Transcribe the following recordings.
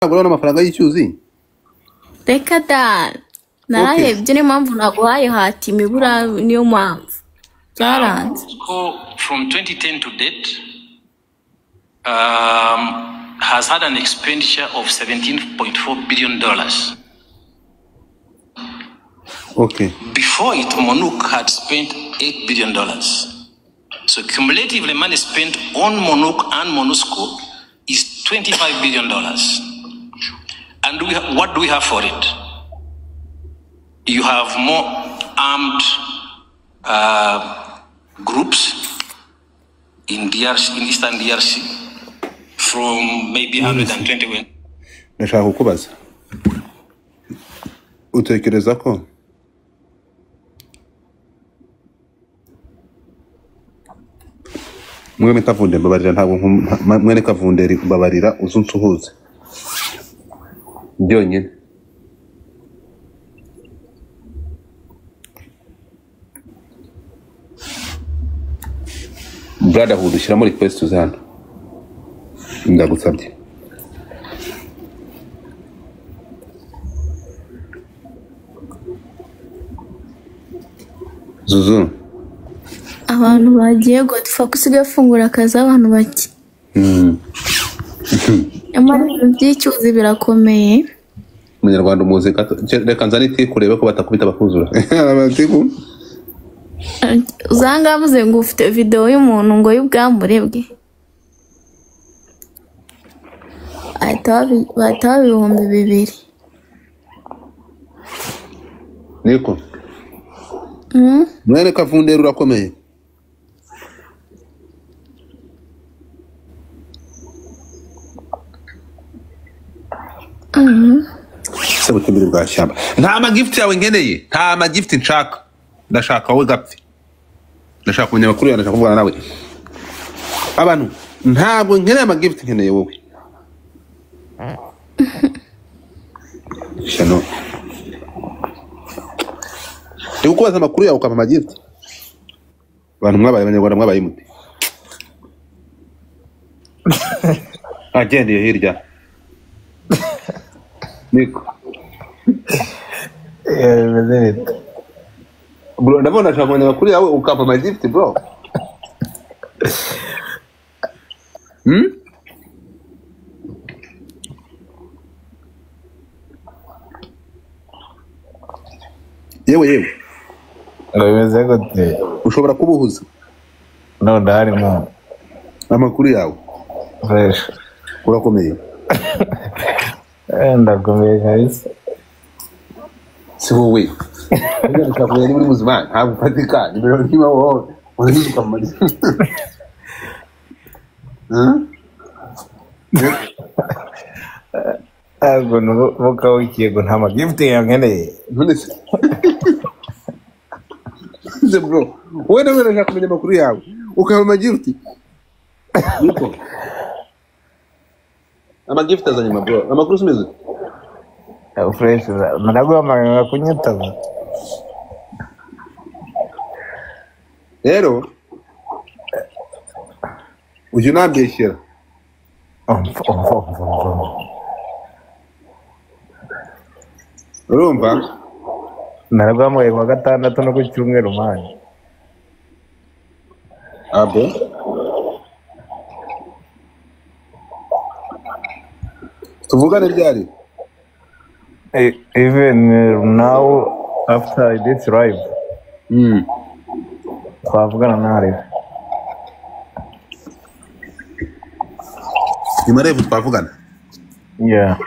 Nagura amafaranga y'icyuzi. Reka da. Narahebye ni mpamvu naguhaye hati imibura niyo mpamvu. Byaranze. From 2010 to date, has had an expenditure of $17.4 billion. Okay. Before it, MONUC had spent $8 billion. So cumulatively, money spent on MONUC and MONUSCO is $25 billion. And what do we have for it? You have more armed groups in DRC, in Eastern DRC, from maybe 120. Ndashaka kukubaza. Utekereza ko mwene Kavunde mbabarira ntabwo mwene Kavunderi mbabarira uzunsuhuze byonyine brotherhood ushyiramo request uzana ndagusabye Zuzu abantu bagiye gutfa kusiga fungura akazi abantu bake by'icyuzi birakomeye Munyarwanda umuze reka nzani iti kureba ko batakubita bakuzura abatiku uzanga buze ngo ufite video y'umuntu ngo y'ubwambure bwe bahita ibihumbi 2 niko mwene Kavunderi urakomeye Sebo tembere bwa shamba nta magift yawe ngeneye nta magift nshaka ndashaka wowe gapfi ndashaka kunya makuru ndashaka kuvugana nawe abantu ntabwo nkeneye magift nkeneye wowe shano Ndikubaza makuru yawe ukapa magift abantu mwabaye abanyarwanda mwabaye mute Agende hirya Niko Bro ndabona chamanya makuru yawe ukapa magift bro Yewe Bimeze gute ushobora kubuhuza no ndarimo amakuru yawe fresh urakomeye ndakomeye guys si wowe ndashaka kuya muri muzima ntabwo ufatika nimero niba wowe urabizuka muri Ago no voka wikiyego nta magift yangeneye none se bro wowe nawe urashaka kumenya amakuru yawe ukaba magift niko amagift azanye mabro amakuru simeze fresh naraguha amagana kunyitaza rero uje nabeshyira urumva naraguha kwa gatandatu no ku cyumweru manje abo tuvugane ryari even now after this live twavugana nari imarevu twavugana yeah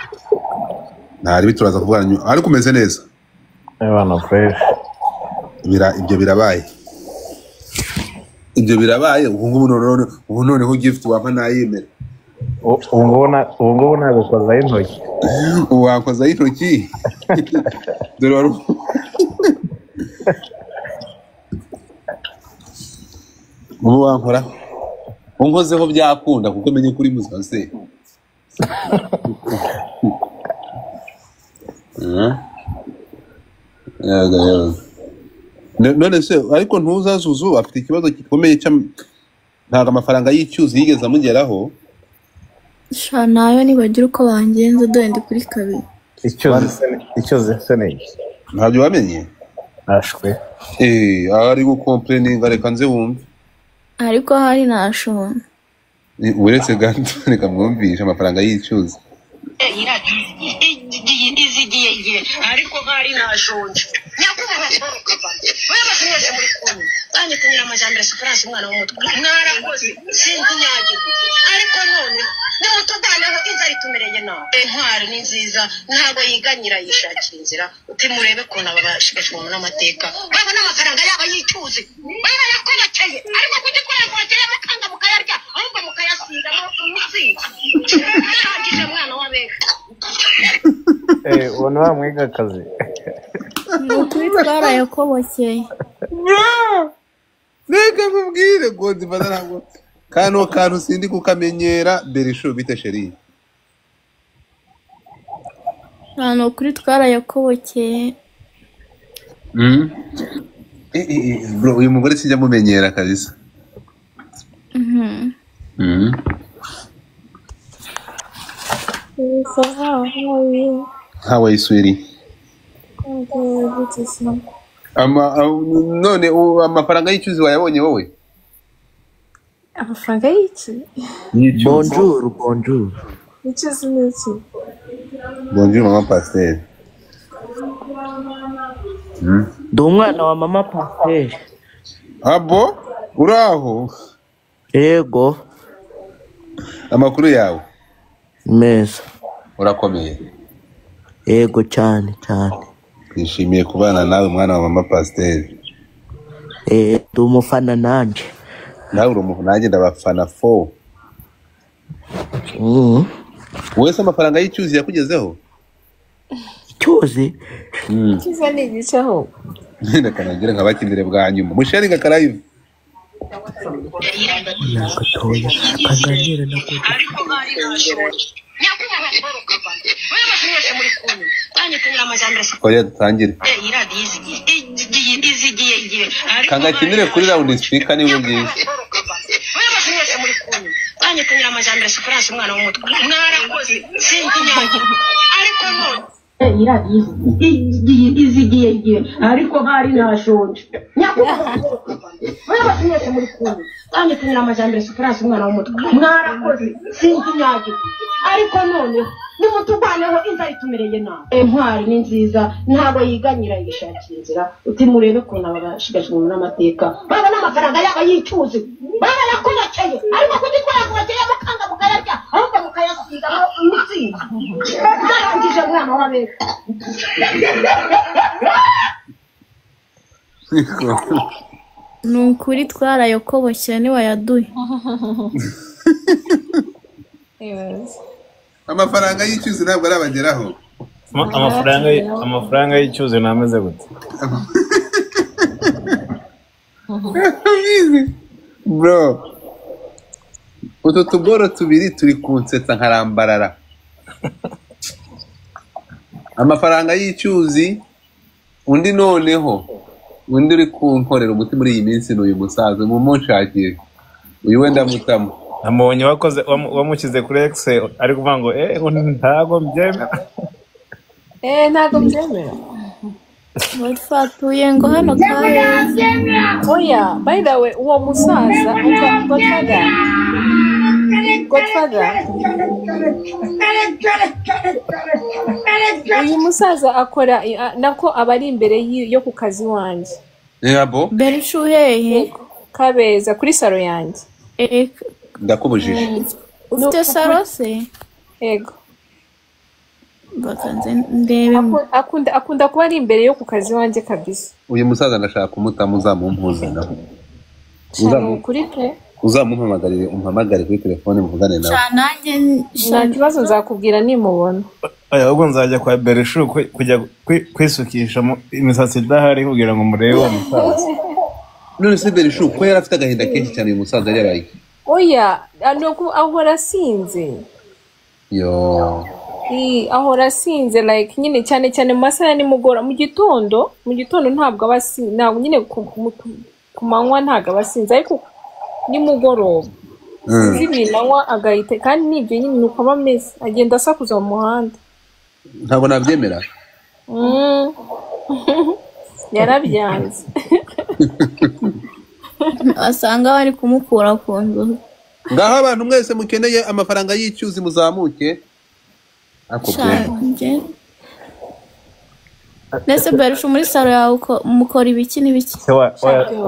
ntari bituraza kuvugana ariko umeze neza Ebana fresh ibyo birabaye ubu noneho gift wampa nayemera ubu nabikoza intoki wakoza intoki dore wari ubu wankora unkozeho byakunda kuko menye kuri muzika se none se ariko ntuzazuzu afite ikibazo gikomeye ntago amafaranga y'icyuzi yigeze amugeraho sha nayo nibagira uko bangenza dore ndi kuri kabiri. icyoze se ni iki? ntabyo wamenye ashwe ari gukomplaininga reka nze wumve Ariko hari nashobora. uretse gato reka mwumvishe amafaranga y'icyuzi izigiye ariko hari nashonje nyakubahwa Paul Kagame wewe batumye muri kuni kandi kunyira amajambere Esperance umwana w'umutwe mwarakoze sinzi nyage ariko none nimutuganaho inzara itumereye nawe intwari ni nziza ntabwo yiganyira yishakira inzira utimurebe ko nabo bashigashwe mu n'amateka baba n'amafaranga yaba yicuze baba yakonakeye ariko kugikora kwakeye mukanga mukayarya ahubwo mukayasiga mu mutsinzi arangije mwana w'abeka ubona wamwiga akazi Nukuri twarayakobokeye. reka mubwire godi ntabwo kano kantu sindi kukamenyera Berisho bite sheri Nukuri twarayakobokeye. bro uyu mugore sijya mumenyera kabisa So how are you? how are you sweetie none amafaranga y'icyuzi wayabonye wowe Amafaranga y'iki? bonjour Icyuzi ni iki? bonjour mama pasteur Ndi umwana wa mama Pasteur. abo uraho Yego. amakuru yawe Meza. urakomeye Yego cyane. nishimiye kubana nawe mwana wa mama pasteur Ndi umufana nanje. nawe uri umuntu nanjye ndabafana 4 wese amafaranga y'icyuzi yakugezeho Icyuzi? Icyuzi ni igiceho. ndakanagira nk'abakindire bwa nyuma musharinga karayive Nakatoya. Kanganira na kodi. ariko hari nashonje nyakubahwa Paul Kagame wewe batumye muri kuni kandi kunyira amajambere oya dutangire iradiyo izigiye kangakinire kuri round speaker niwe ngiye wewe batumye muri kuni kandi kunyira amajambere Esperance umwana w'umutwe mwarakoze sinzi nyage ariko none iradiyo izigiye ariko hari nashonje nyakubahwa wewe batumye muri kuni kandi kunyira amajambere Esperance umwana w'umutwe mwarakoze sinzi nyage ariko none nimutugwaneho inzara itumereye nawe intwari ni nziza ntabwo yiganyira yishakira inzira utimurebe ko nabo bashigashwe mu n'amateka baba n'amafaranga yaba yicuze baba yakonakeye ariko kugikora kwakeye mukanga mukayarya ahubwo mukayasiga mu mutsinzi arangije mwana w'abeka Nukuri twarayakobokeye niwayaduye. amafaranga y'icyuzi ntabwo arabageraho amafaranga y'icyuzi nameze gute bro utu tuboro tubiri turi kunsetsa nkarambarara amafaranga y'icyuzi undi noneho undi uri kunkorera umuti muri iyi minsi n'uyu musaza mumunshakire uyu wenda mutamo amubonye wamushyize kuri Excel ari kuvuga ngo ntago mbyemera Ntago mbyemera. Watuye ngo hano kahe. Oya, by the way, uwo musaza Godfather. Uyu musaza akora nako abari imbere yo ku kazi wanjye. yabo Berisho hehe? Kabeza kuri salo yanjye. ndakubujije Ufite salo se? Yego. Bakanze ndebe. Akunda kuba ari imbere yo ku kazi wanjye kabisa. uyu musaza ndashaka kumutamu uzamumpuzana Kuri pe. umpamagarire kuri telefone muvugane nawe Nanjye Nta kibazo nzakubwira nimubona. ahubwo nzajya kwa Berisho kujya kwisukisha imisatsi idahari kugira ngo murebe uwo musaza none se Berisho ko yari afite agahinda kenshi cyane uyu musaza yaraye Oya, ahora asinze. yo Ahora asinze like nyine cyane mu masaha ya nimugora mu gitondo ntabwo aba asinze ntabwo nyine ku manywa ntabwo aba asinze ariko nimugoroba sinzi ibintu anywa agahita kandi nibyo nyine ni uko aba ameze agenda asakuza mu muhanda ntabwo nabyemera yarabyanze asanga bari kumukura ku nzu ngaho abantu mwese mukeneye amafaranga y'icyuzi muzamuke ako bwe Nese Berisha muri salo yawe mukora ibiki n'ibiki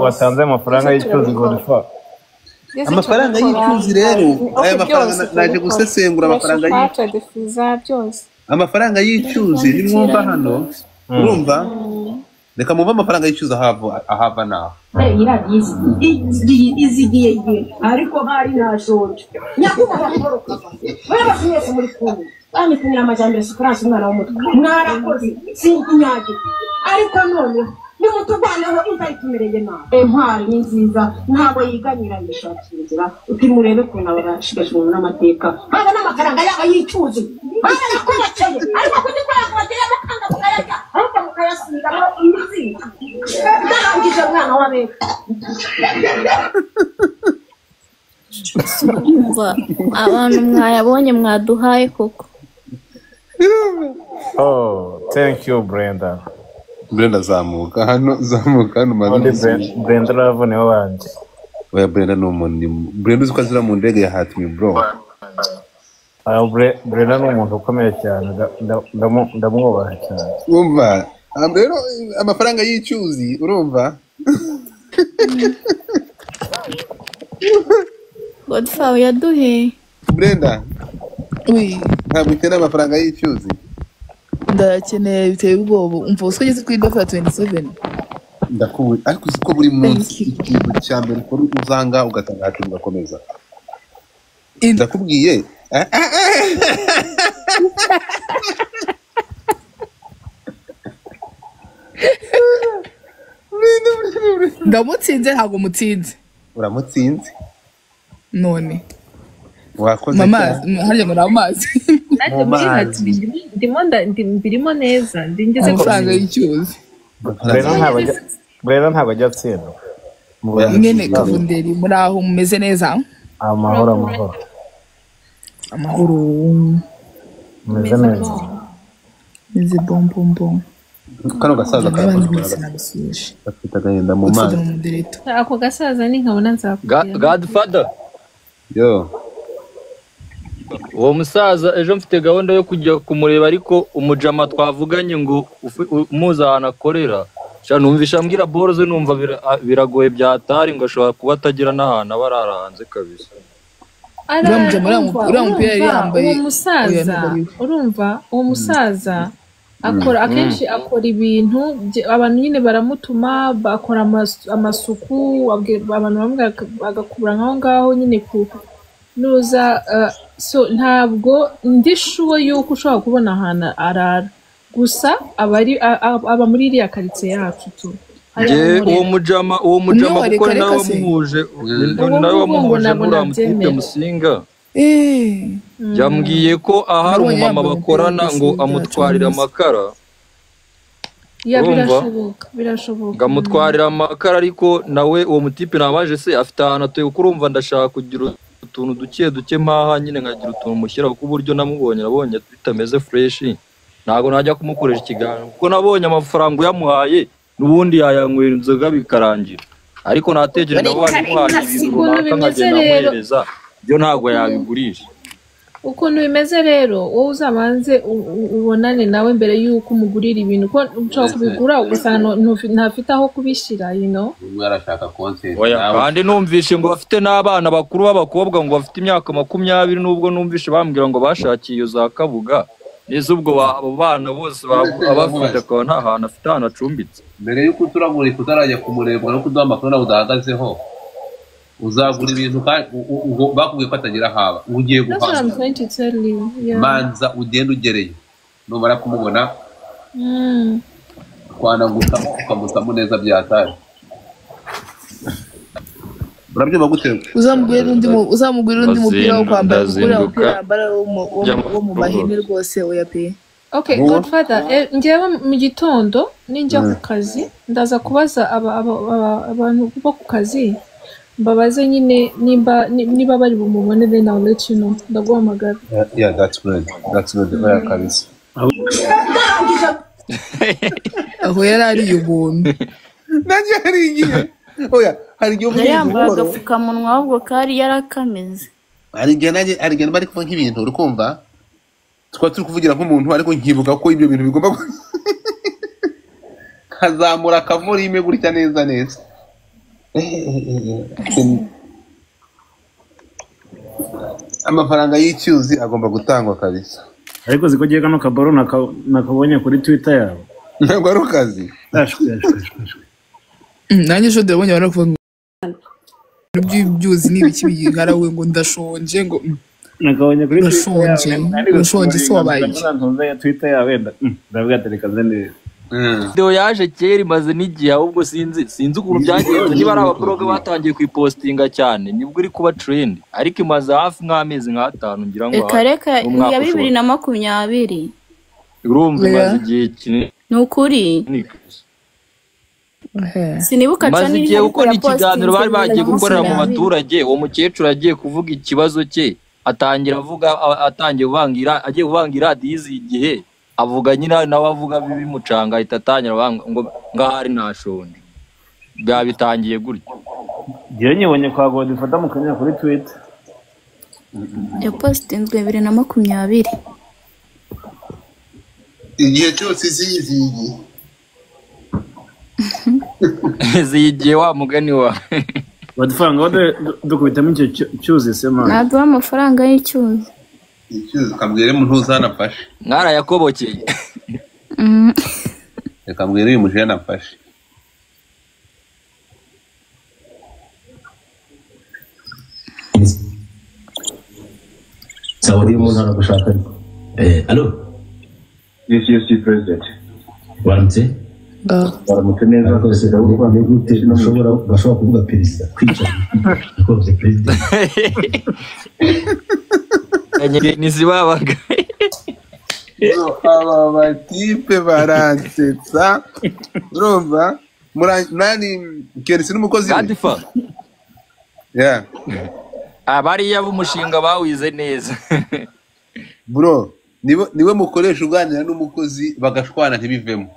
watanze amafaranga y'icyuzi ngo nifa amafaranga y'icyuzi rero aya mafaranga naje gusesengura amafaranga byose amafaranga y'icyuzi nimwumva hano urumva reka mumva amafaranga y'icyuzi ahava naho izigiye ariko bari nashoje nyakubahwa Paul Kagame baba mwese muri kumwe kandi kunyira amajyambere Esperance umwana w'umutwe mwarakoze sinkinyage ariko none nimutugwaneho intari tumereye nawe intwari ni nziza ntabwo yiganyira yishakira utimurebe kuntu abarashigashwe n'amateka haba n'amafaranga yaba yicuze haba yakubateye ariko kudikora kubateye amakanga mukayajya ariko mukayasingamo imizi narangije mwana w'abeka abantu mwayabonye mwaduhaye koko thank you Brenda zamuka hano Brenda love niwe wanje oya Brenda ni umuntu Brenda uzi ko azira mu ndege ya Hatmi bro Brenda ni umuntu ukomeye cyane ndamwubaha cyane umva rero amafaranga y'icyuzi urumva Godfather yaduhe Brenda ntabwo ukeneye amafaranga y'icyuzi ndakeneye biteye ubwoba umva uko ugeze kuri Godfather 27 ndakuwe ariko uzi ko buri munsi ikintu cya mbere ukora uzanga ugatanga hati ugakomeza ndakubwiye ndamutsinze ntabwo mutsinze uramutsinze none wakoze harya muri amazi nanjye muri hati ndimo neza ndingeze amafaranga y'icyuzi Brenda ntabwo ajya atsinda mwene Kavunderi muri aho mumeze neza amahoro meze neza meze bombombo kano gasaza bafite agahinda mu mazi ako gasaza ni nkabona nzakubwira Godfather yo uwo musaza ejo mfite gahunda yo kujya kumureba ariko umujama twavuganye ngo umuza ahantu akorera numvisha ambwira boroze numva biragoye byatari ngo ashobora kuba atagira n'ahantu aba arahanze kabisa uwo musaza akora akenshi akora ibintu abantu nyine baramutuma bakora amasuku abantu bamwe bagakubura nk'aho ngaho nyine ku nuza so ntabwo ndi sure yuko ushobora kubona ahantu arara gusa aba muri iriya karitsiye yacu tu uwo mujama kuko ni nawe wamuhuje muri mutipe Musinga yambwiye ko ahari umumama bakorana ngo amutwarira amakara birashoboka amutwarira amakara ariko nawe uwo mutipe nabaje se afite ahantu atuye kuko urumva ndashaka kugira utuntu duke mpaha nyine nkagira utuntu mushyiraho ku buryo nabonye bitameze fresh ntabwo najya kumukoresha ikiganiro kuko nabonye amafaranga uyamuhaye n'ubundi yayanywera inzoga bikarangira ariko natekereje nabo bamuhaye ibintu runaka nkagenda amuhereza byo ntabwo yabigurisha ukuntu bimeze rero wowe uzabanze ubonane nawe mbere y'uko umugurira ibintu ko ushobora kubigura ugasanga ntafite aho kubishyira kandi numvishe ngo bafite n'abana bakuru b'abakobwa ngo bafite imyaka 20 n'ubwo numvishe bambwira ngo bashakiye iyo za Kabuga neza ubwo abo bana bose abafite akaba nta hantu afite ahantu acumbitse mbere y'uko turamurika utarajya kumureba no kuduha amakuru nawe udahagazeho uzagura ibintu bakubwiye ko atagira haba ugiye guhaha manza ugenda ugereye numara kumubona kwananguka ukamutamo neza byatari urabyumva gute uzamugurira undi mupira wo kwambara wo mu mahene rwose oya pe Okay, Godfather, njyewe mu gitondo ninjya ku kazi ndaza kubaza abantu bo ku kazi mbabaze nyine niba bari bumubone then I'll let you know ndaguhamagara. Yeah, that's good oya kabisa aho yari ari ubuntu nanjye hari igihe oya hari igihe uvuga yambaye agapfukamunwa ahubwo kari yarakameze. hari igihe bari kuvuga nk'ibintu uri kumva twari turi kuvugira nk'umuntu ariko nkibuka ko ibyo bintu bigomba kazamura akavorime gutya neza amafaranga y'icyuzi agomba gutangwa kabisa. ariko ziko giye kano kabaro nakabonye kuri Twitter yawe ntabwo ari ukazi nanjye sho ndabonye baravuga ngo byuzi n'ibiki bigarawe ngo ndashonje ngo nakabonye kuri ndashonje so wabaye Twitter yawe ndavuga tereka zende video yaje kera imaze n'igihe ahubwo sinzi ukuntu byagenze niba ari ababloga batangiye kuyipostinga cyane nibwo iri kuba trend ariko imaze hafi nk'amezi nka5 ngira ngo reka ya 2020 urumva imaze igihe kinini nukuri sinibuka cyane igihe uko n'ikiganiro bari bagiye gukorera mu baturage uwo mukecuru agiye kuvuga ikibazo cye atangiye kuvangira dizi igihe avuga nyina nawe avuga bibi mucanga ahita atangira ngo ngahari nashonje byabitangiye gutyo gihe nyibonye kwa God ifata mu kanya kuri Twitter ya postinzwe 2020 igihe cyose zigiye wa mugani wa badufanga dukubitamo icyo cyuzi sema naduha amafaranga y'icyuzi kambwire muntu uzanafashe mwarayakobokeye reka mbwire uyu muje yanafashe Saudi umuntu aragushaka allo yes president waramutse baramutse neza rwose gute bashobora kuvuga perezida kwica rwose perezida nisibabaga aba batipe baransetsa urumva nani Kerisi n'umukozi Gadifa yeah abariya b'umushinga bawize neza bro niwe mukoresha uganira n'umukozi bagashwana ntibivemo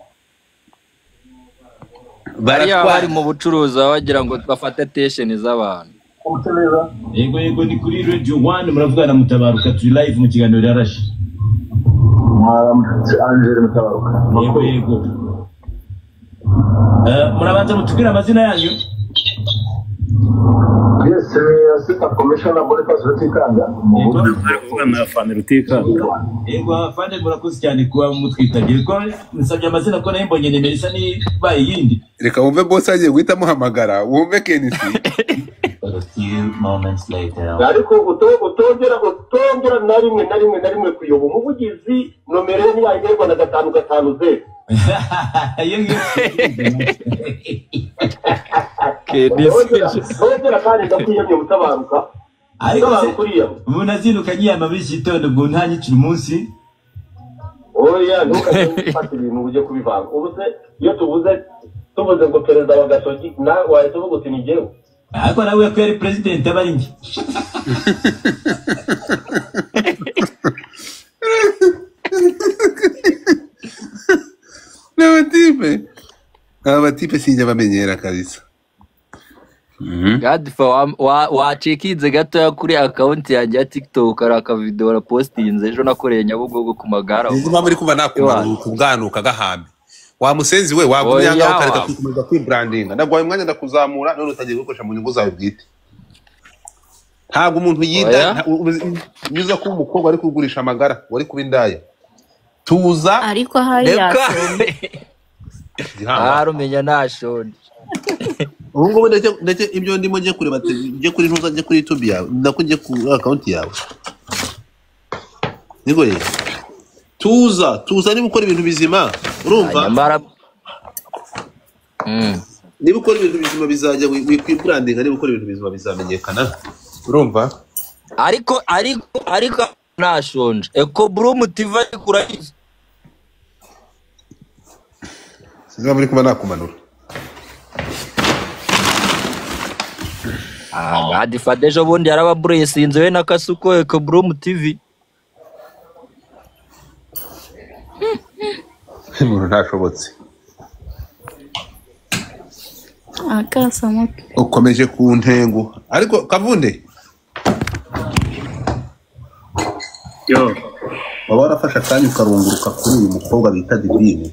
bariya bari mu bucuruzi bagira ngo bafate attention z'abantu yego ni kuri Radio 1 muravugana Mutabaruka turi live mu kiganiro yarashe Angel Mutabaruka yego murabanza mutubwira amazina yanyu yes assistant commissioner Boniface Rutikanga muvugana na Fane Rutikanga yego Fane murakoze cyane kuba mutwitagiye ko nisabye amazina ko nayo mbonye nimero isa ni baye yindi reka wumve boss agiye guhita muhamagara wumve Kenisi a few moments later ariko utongera na rimwe kuyoba umuvugizi nomero ye yagerwa na 550 Ongera kandi ndakwiyamye Mutabaruka ariko umuntu azinduka nyiyama muri gitondo ngo ntanyicira umunsi oya ntukafata ibintu uje kubivanga ubu se iyo tuvuze ngo perezida wa Gasogi na wahita uvuga uti nigewe ariko nawe ko yari president aba ari nge abatipe sinjya bamenyera kabisa Gadifa wacikinze gatoya kuri account yanjye ya TikTok ari akavideo na postinze ejo nakoreye Nyabugogo ku magara niba muri kuva nakubwanuka gahambe wa musenzi we wagumya ngaho kareka kwikomeza kwibrandinga ndagwaye umwanya ndakuzamura none utagiye gukoresha mu nyungu zawe bwite ntabwo umuntu yida nyuza ko umukobwa ari kugurisha amagara wari kubindaya tuza ariko hari yasonde harumenya nashonde ubu ngubu ndetse ibyo ndimo ngiye kureba ngiye kuri ntuza ngiye kuri YouTube yawe ndakujye ku account yawe niko ye tuza niba ukora ibintu bizima urumva niba ukora ibintu bizima bizajya wikwibrandinga niba ukora ibintu bizima bizamenyekana urumva ariko nashonje Eco Bloom TV kurayize sinzi muri kuba nakumanura Godfather ejo bundi yarababuresinze we na Kasuko Ekobrom TV. Umuntu ntashobotse. Akasamo. Ukomeje ku ntengo. Ariko Kavunde. Yo. Baba warafashe akanya ukarunguruka kuri uyu mukobwa bita Divine.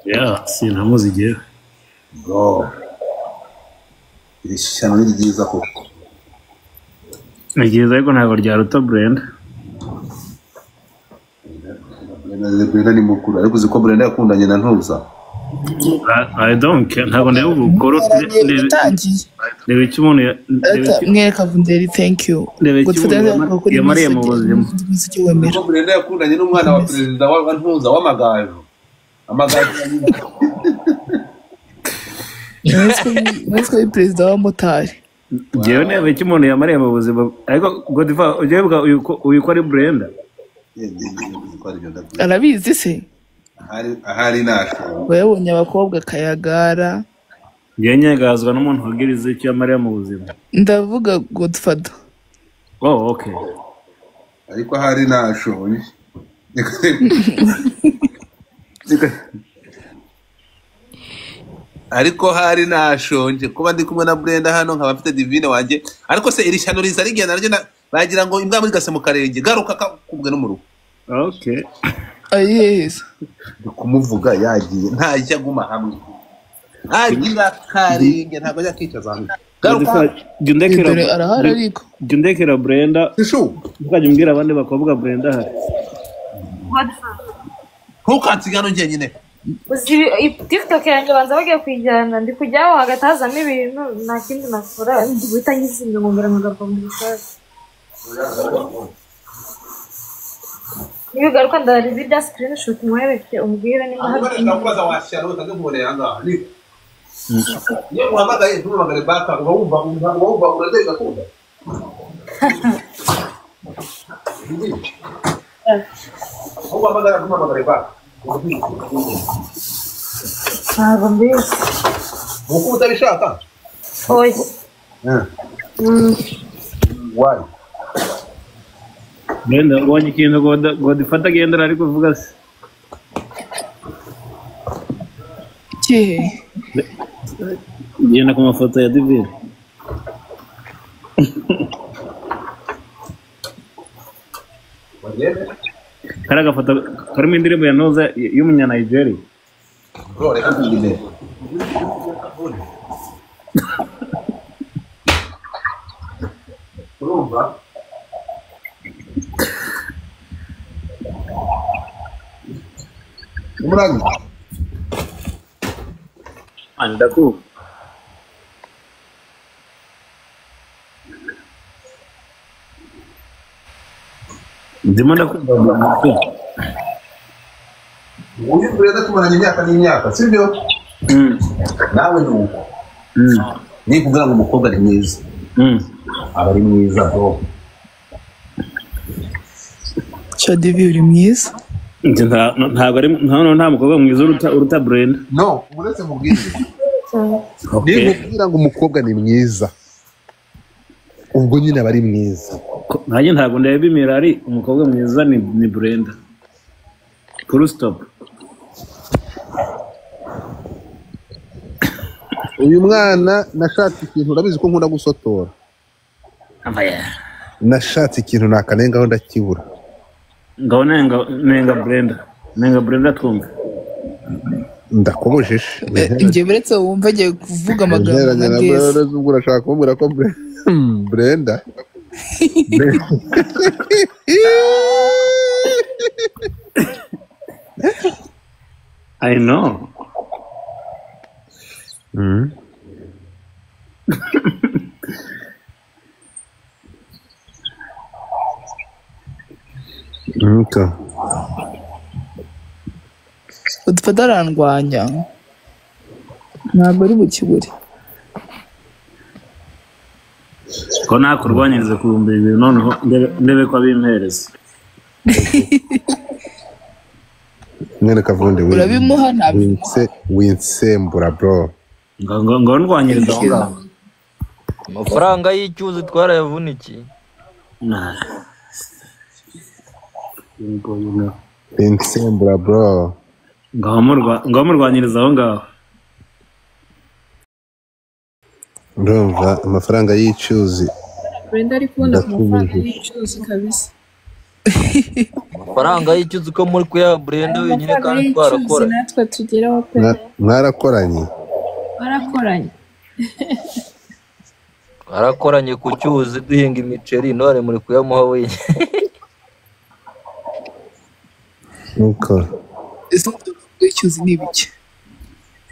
Yeah, sinamuzi igihe. Bro. Iri shyano ni ryiza koko. Ni ryiza ariko ntabwo ryaruta Brenda. Brenda ni mukuru ariko uzi ko Brenda yakundanye na Ntuza. I don't care. Ntabwo ndeba ubukoro. Ndeba icyo umuntu mwereka Vunderi thank you. Yamariye mu buzima. Brenda yakundanye n'umwana wa perezida wa Ntuza w'amagaju. Amagaju. Mwese perezida wa motari. Jewe ndeba icyo umuntu yamariye mu buzima. Ariko Godfather ugiye uyu ko ari Brenda. Arabizi se? Ahari nasho. Wabonye abakobwa Kayagara. Yenyegazwa n'umuntu wagirize icyo yamariye mu buzima. Ndavuga Godfather. Oh, okay. Ariko ahari nasho. Ariko hari nashonje kuba ndi kumwe na Brenda hano nkaba mfite Divine wanje. Ariko se iri shyano riza rigenda naryo bagira ngo imbwa muri gase mu karenge garuka kubwe no mu rugo. Okay. Yes. Kumuvuga yagiye ntajya guma hamwe. Agira karenge ntabwo ajya kwicaza hamwe. Garuka Jundekera arahari ariko. Jundekera Brenda. Sishu. Ukaje mbwira abandi bakobwa Brenda hari. Ntukansigano njye nyine. Uzi TikTok yanjye banza bagiye kwijyana ndi kujyaho hagati hazamo ibintu nta kindi nakora ndi guhita nyisimba ngongera nkagaruka mu bishaka. Niyo garuka ndari video screenshot mwereke umbwira niba hari ndakubaza washyira utagubonera ngaha ni niyo muhamagaye ntumamagare baka wumva uradega kunda wumva ntumamagare baka ntabwo mbizi uko utabishaka oya why Brenda ubonye ikintu Godfather agendera ariko uvuga se kihe genda ku mafoto ya Divine kara gafoto karimo indirimbo ya Ntuza y'umunya Nigeria. Bro, reka tugende. Urumva? Umuragi. Andaku. Ndimo ndakumva. Uyu Brenda tumaranye imyaka n'imyaka, sibyo? Nawe nuko. Ni kugira ngo umukobwa ari mwiza. Aba ari mwiza bro. Chadivi uri mwiza? Ntabwo ari nta mukobwa mwiza uruta Brenda. No, uretse mubwire. Ni kugira ngo umukobwa ni mwiza. Ubwo nyine aba ari mwiza. Nanjye ntabwo ndabimira ari umukobwa mwiza ni Brenda. Full stop. Uyu mwana nashatse ikintu urabizi ko nkunda gusotora. Nashatse ikintu nakanengaho ndakibura. Ngaho nenga Brenda. Nenga Brenda twumva. Ndakobojeje. Ngiye buretse wumva agiye kuvuga amagambo neza. Urashaka kumbwira ko Brenda. I know. Okay. Godfather arandwanya. Ntabwo ari bukibure. Ko nakurwanyiriza ku 2,000 noneho ndebe ko abimpereza. Mwene Kavunde urabimuha ntabwo winsembura bro. Ngo ndwanyiriza aho ngaho. amafaranga y'icyuzi twarayavunikiye. Insembura bro. Ngaho murwanyiriza aho ngaho. Ndumva amafaranga y'icyuzi. Brenda ari kubona amafaranga y'icyuzi kabisa. Amafaranga y'icyuzi ko muri kuya Brenda wenyine kandi twarakora. Natwe tugeraho pe. Mwarakoranye. Barakoranye. Twarakoranye ku cyuzi duhinga imiceri none muri kuyamuha wenyine. Nuko. Icyuzi ni ibiki?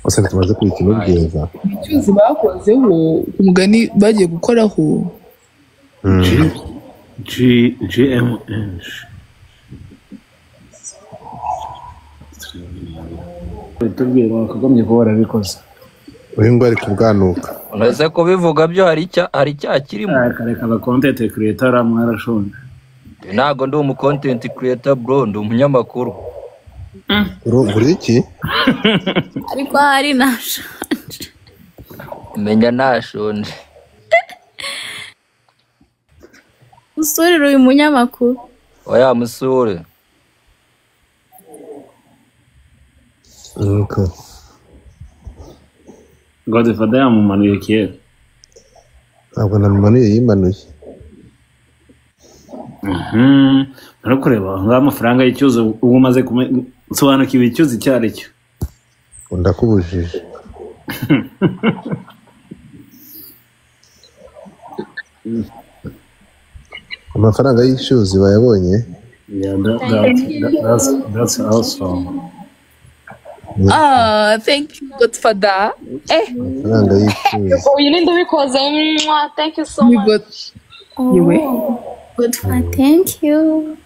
Ose tumaze kwikina ubwiza. Icyuzi bakozeho umugani bagiye gukoraho. GMN. Tubwire bakagomye kuba barabikoze. Uyu ngo ari kubwanuka. Uretse kubivuga byo hari icya kirimo. Kareka ba content creator mwarashonje. Ntago ndi umu content creator bro, ndi umunyamakuru. Uri iki? Ariko hari nashonje. Menya nashonje. Musore uyu munyamakuru. Oya musore. Okay. Godfather yamumanuye kera. Ntabwo namumanuye yimanuye. Narakureba ngaho amafaranga y'icyuzi ubu umaze sobanukiwe icyuzi cyari cyo. Ndakubujije. Amafaranga y'icyuzi bayabonye? Yeah, that's awesome. Thank you Godfather. Amafaranga y'icyuzi. You need to because thank you so much. Yewe. Godfather, thank you.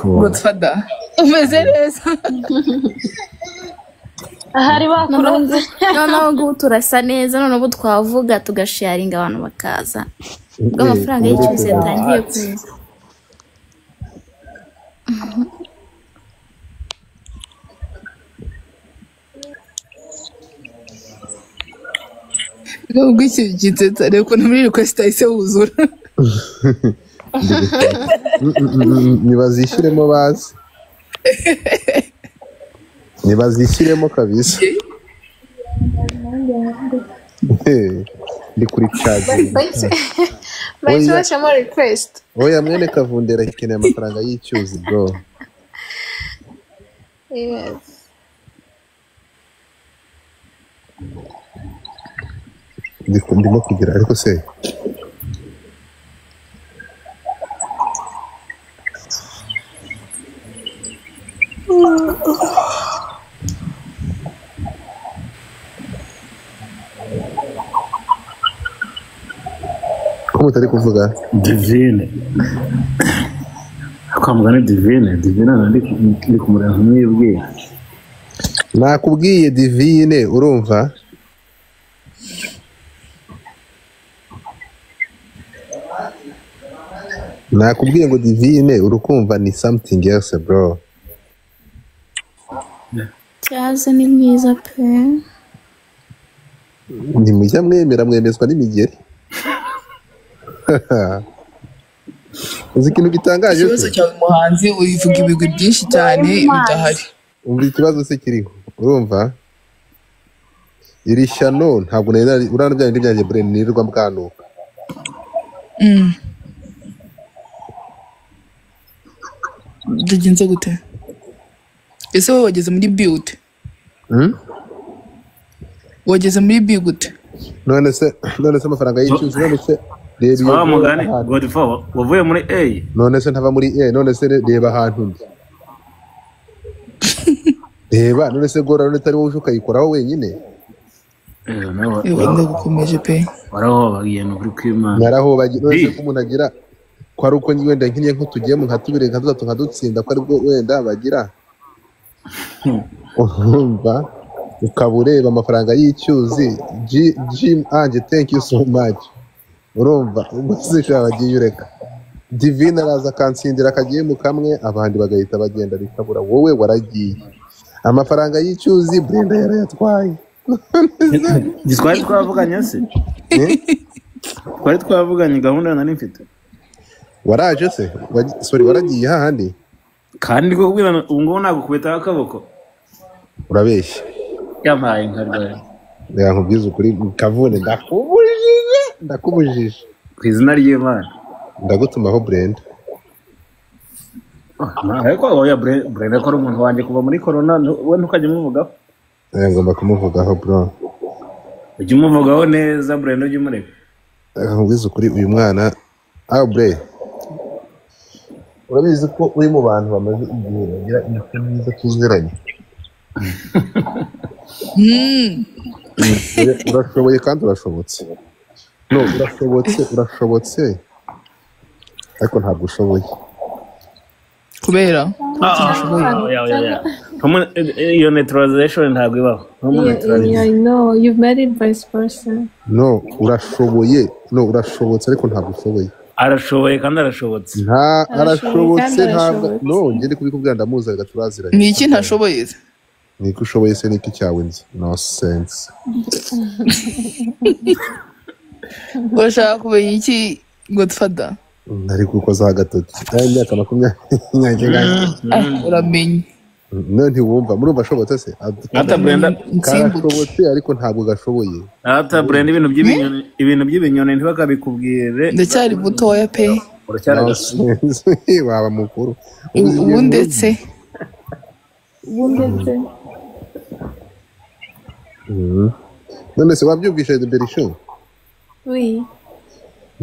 Godfather. Umeze neza. Ahari bakuronze. Noneho ubu turasa neza, noneho ubu twavuga tugasharinga abantu bakaza. Ubwo amafaranga y'icyuzi yatangiye kuza. Ubwo iki gitsetsa reko muri request ahise wuzura. Nibazishyiremo bazi. Nibazishyiremo kabisa. Ndi kuri charge. Bahise bashyiramo request. Oya mwene Kavundera ikeneye amafaranga y'icyuzi bro. Yes. Ndimo kugira ariko se ko mutari kuvuga Divine. Akamugana Divine ndi kumureba mwibwiye. Nakubwiye Divine urumva? Nakubwiye ngo Divine urukumva ni something else bro. Cyaza ni mwiza pe. Ni mujya mwemezwa n'imigeri. Uzi ikintu gitangaje? Ikibazo cyawe muhanzi uyivuga ibigwi byinshi cyane bidahari. Umva ikibazo se kiriho urumva? Iri shyano ntabwo nari urana byanjye byanjye brain nirirwa mbwanuka. Bigenze gute? Ese wowe wageze muri build? Wageze muri build gute? None se amafaranga y'icyuzi none se reba mugani Godfather wavuye muri A. None se ntava muri A, none se reba ahantu ndi. Reba none se gora none tari wowe ukayikoraho wenyine. Ndagukomeje pe. Waraho bagiye no kuri kwimana. Naraho bagiye none ko umuntu agira ko ari uko wenda nkinye nko tugiye mu nkatubire nkatatu nkadutsinda ko ari bwo wenda bagira. Urumva ukaba ureba amafaranga y'icyuzi. Jim Ange thank you so much. Urumva umusisha bagiye ureka. Divine araza kansindira akagiye mu kamwe abandi bagahita bagenda bikabura wowe waragiye. Amafaranga y'icyuzi Brenda yarayatwaye. twari twavuganye se twari twavuganye gahunda nari mfite waraje se sorry waragiye hahandi kandi ko kubwira ubu ngubu nagukubita akaboko urabeshya yampaye nkarwaye nkubwiza ukuri kavune ndakubujije ku izina ry'Imana ndagutumaho Brenda ariko oya Brenda ko ari umuntu wanjye kuva muri corona we ntukajya umuvugaho ngomba kumuvugaho bro ujye umuvugaho neza Brenda ujye umureka nkubwiza ukuri uyu mwana Bre urabizi ko uri mu bantu bamaze igihe bagira imico myiza tuziranye urashoboye kandi urashobotse no urashobotse ariko ntabwo ushoboye kubera iyo neutralization ntabwo ibaho I know you've married vice versa no urashobotse ariko ntabwo ushoboye arashoboye kandi arashobotse arashobotse ntabwo no ngende kubikubwira ndamuzi reka turaziranye ni iki ntashoboye niko ushoboye se niki cyawe nzi no sense urashaka kumenya iki Godfather nari gukoza agatoki imyaka 20 uramenye no ntiwumva murumva ashobotse se ata Brenda karashobotse ariko ntabwo gashoboye ata Brenda ibintu by'ibinyoni ntibakabikubwire ndacyari mutoya pe waba mukuru ubu ndetse none se wabyumvise de Berisho oui